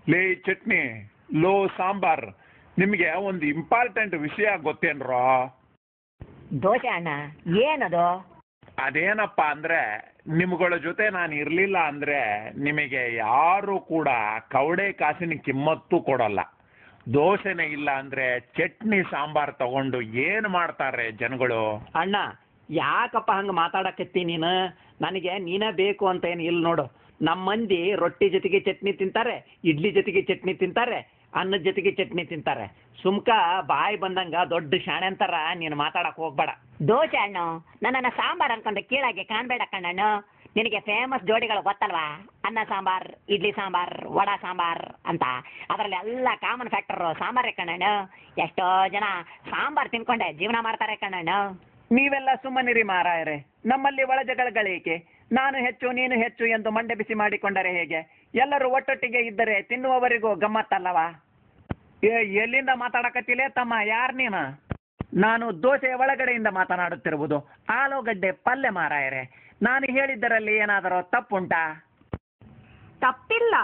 ಲೇ ಚಟ್ನಿ ಲೋ ಸಾಂಬಾರ್, ನಿಮಗೆ ಒಂದು ಇಂಪಾರ್ಟೆಂಟ್ ವಿಷಯ ಗೊತ್ತೇನ್ರೋ? ದೋಸೆ ಅಣ್ಣ, ಏನದು? ಅದೇನಪ್ಪ ಅಂದ್ರೆ, ನಿಮ್ಗಳ ಜೊತೆ ನಾನು ಇರಲಿಲ್ಲ ಅಂದ್ರೆ ನಿಮಗೆ ಯಾರು ಕೂಡ ಕವಡೆ ಕಾಸಿನ ಕಿಮ್ಮತ್ತು ಕೊಡಲ್ಲ. ದೋಸೆನೇ ಇಲ್ಲ ಅಂದ್ರೆ ಚಟ್ನಿ ಸಾಂಬಾರ್ ತಗೊಂಡು ಏನು ಮಾಡ್ತಾರೆ ಜನಗಳು? ಅಣ್ಣ, ಯಾಕಪ್ಪ ಹಂಗೆ ಮಾತಾಡಕತ್ತಿ ನೀನು? ನನಗೆ ನೀನೇ ಬೇಕು ಅಂತ ಏನು ಇಲ್ಲ ನೋಡು. ನಮ್ಮ ಮಂದಿ ರೊಟ್ಟಿ ಜೊತೆಗೆ ಚಟ್ನಿ ತಿಂತಾರೆ, ಇಡ್ಲಿ ಜೊತೆಗೆ ಚಟ್ನಿ ತಿಂತಾರೆ, ಅನ್ನದ ಜೊತೆಗೆ ಚಟ್ನಿ ತಿಂತಾರೆ. ಸುಮ್ಕ ಬಾಯಿ ಬಂದಂಗ ದೊಡ್ಡ ಶಾಣೆ ಅಂತಾರ ನೀನು ಮಾತಾಡಕ್ ಹೋಗ್ಬೇಡ. ದೋಸೆ ಹಣ್ಣು ನನ್ನನ್ನು ಸಾಂಬಾರ್ ಅನ್ಕೊಂಡು ಕೀಳಾಗಿ ಕಾಣ್ಬೇಡ ಕಣ್ಣಣ್ಣು. ನಿನಗೆ ಫೇಮಸ್ ಜೋಡಿಗಳು ಗೊತ್ತಲ್ವಾ? ಅನ್ನ ಸಾಂಬಾರ್, ಇಡ್ಲಿ ಸಾಂಬಾರ್, ವಡಾ ಸಾಂಬಾರ್ ಅಂತ. ಅದರಲ್ಲಿ ಎಲ್ಲ ಕಾಮನ್ ಫ್ಯಾಕ್ಟರ್ ಸಾಂಬಾರೇ ಕಣ್ಣಣ್ಣು. ಎಷ್ಟೋ ಜನ ಸಾಂಬಾರ್ ತಿನ್ಕೊಂಡೆ ಜೀವನ ಮಾಡ್ತಾರೆ ಕಣ್ಣಣ್ಣು. ನೀವೆಲ್ಲ ಸುಮ್ಮನಿರಿ ಮಾರಾಯರೆ. ನಮ್ಮಲ್ಲಿ ಒಳಜಗಳಗಳೇಕೆ? ನಾನು ಹೆಚ್ಚು ನೀನು ಹೆಚ್ಚು ಎಂದು ಮಂಡೆ ಬಿಸಿ ಮಾಡಿಕೊಂಡರೆ ಹೇಗೆ? ಎಲ್ಲರೂ ಒಟ್ಟೊಟ್ಟಿಗೆ ಇದ್ದರೆ ತಿನ್ನುವವರಿಗೂ ಗಮ್ಮತ್ತಲ್ಲವಾ? ಎಲ್ಲಿಂದ ಮಾತಾಡಕತ್ತಿಲೇ ತಮ್ಮ? ಯಾರು ನೀನು? ನಾನು ದೋಸೆ ಒಳಗಡೆಯಿಂದ ಮಾತನಾಡುತ್ತಿರುವುದು. ಆಲೂಗಡ್ಡೆ ಪಲ್ಯ ಮಾರಾಯರೆ. ನಾನು ಹೇಳಿದ್ದರಲ್ಲಿ ಏನಾದರೂ ತಪ್ಪುಂಟಾ? ತಪ್ಪಿಲ್ಲ.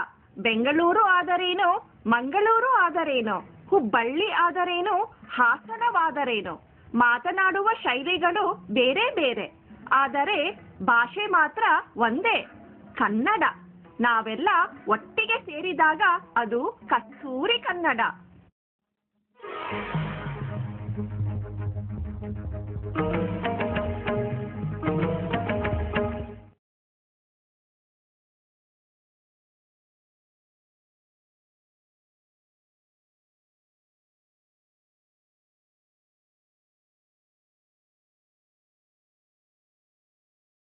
ಬೆಂಗಳೂರು ಆದರೇನು, ಮಂಗಳೂರು ಆದರೇನು, ಹುಬ್ಬಳ್ಳಿ ಆದರೇನು, ಹಾಸನವಾದರೇನು, ಮಾತನಾಡುವ ಶೈಲಿಗಳು ಬೇರೆ ಬೇರೆ, ಆದರೆ ಭಾಷೆ ಮಾತ್ರ ಒಂದೇ, ಕನ್ನಡ. ನಾವೆಲ್ಲ ಒಟ್ಟಿಗೆ ಸೇರಿದಾಗ ಅದು ಕಸ್ತೂರಿ ಕನ್ನಡ.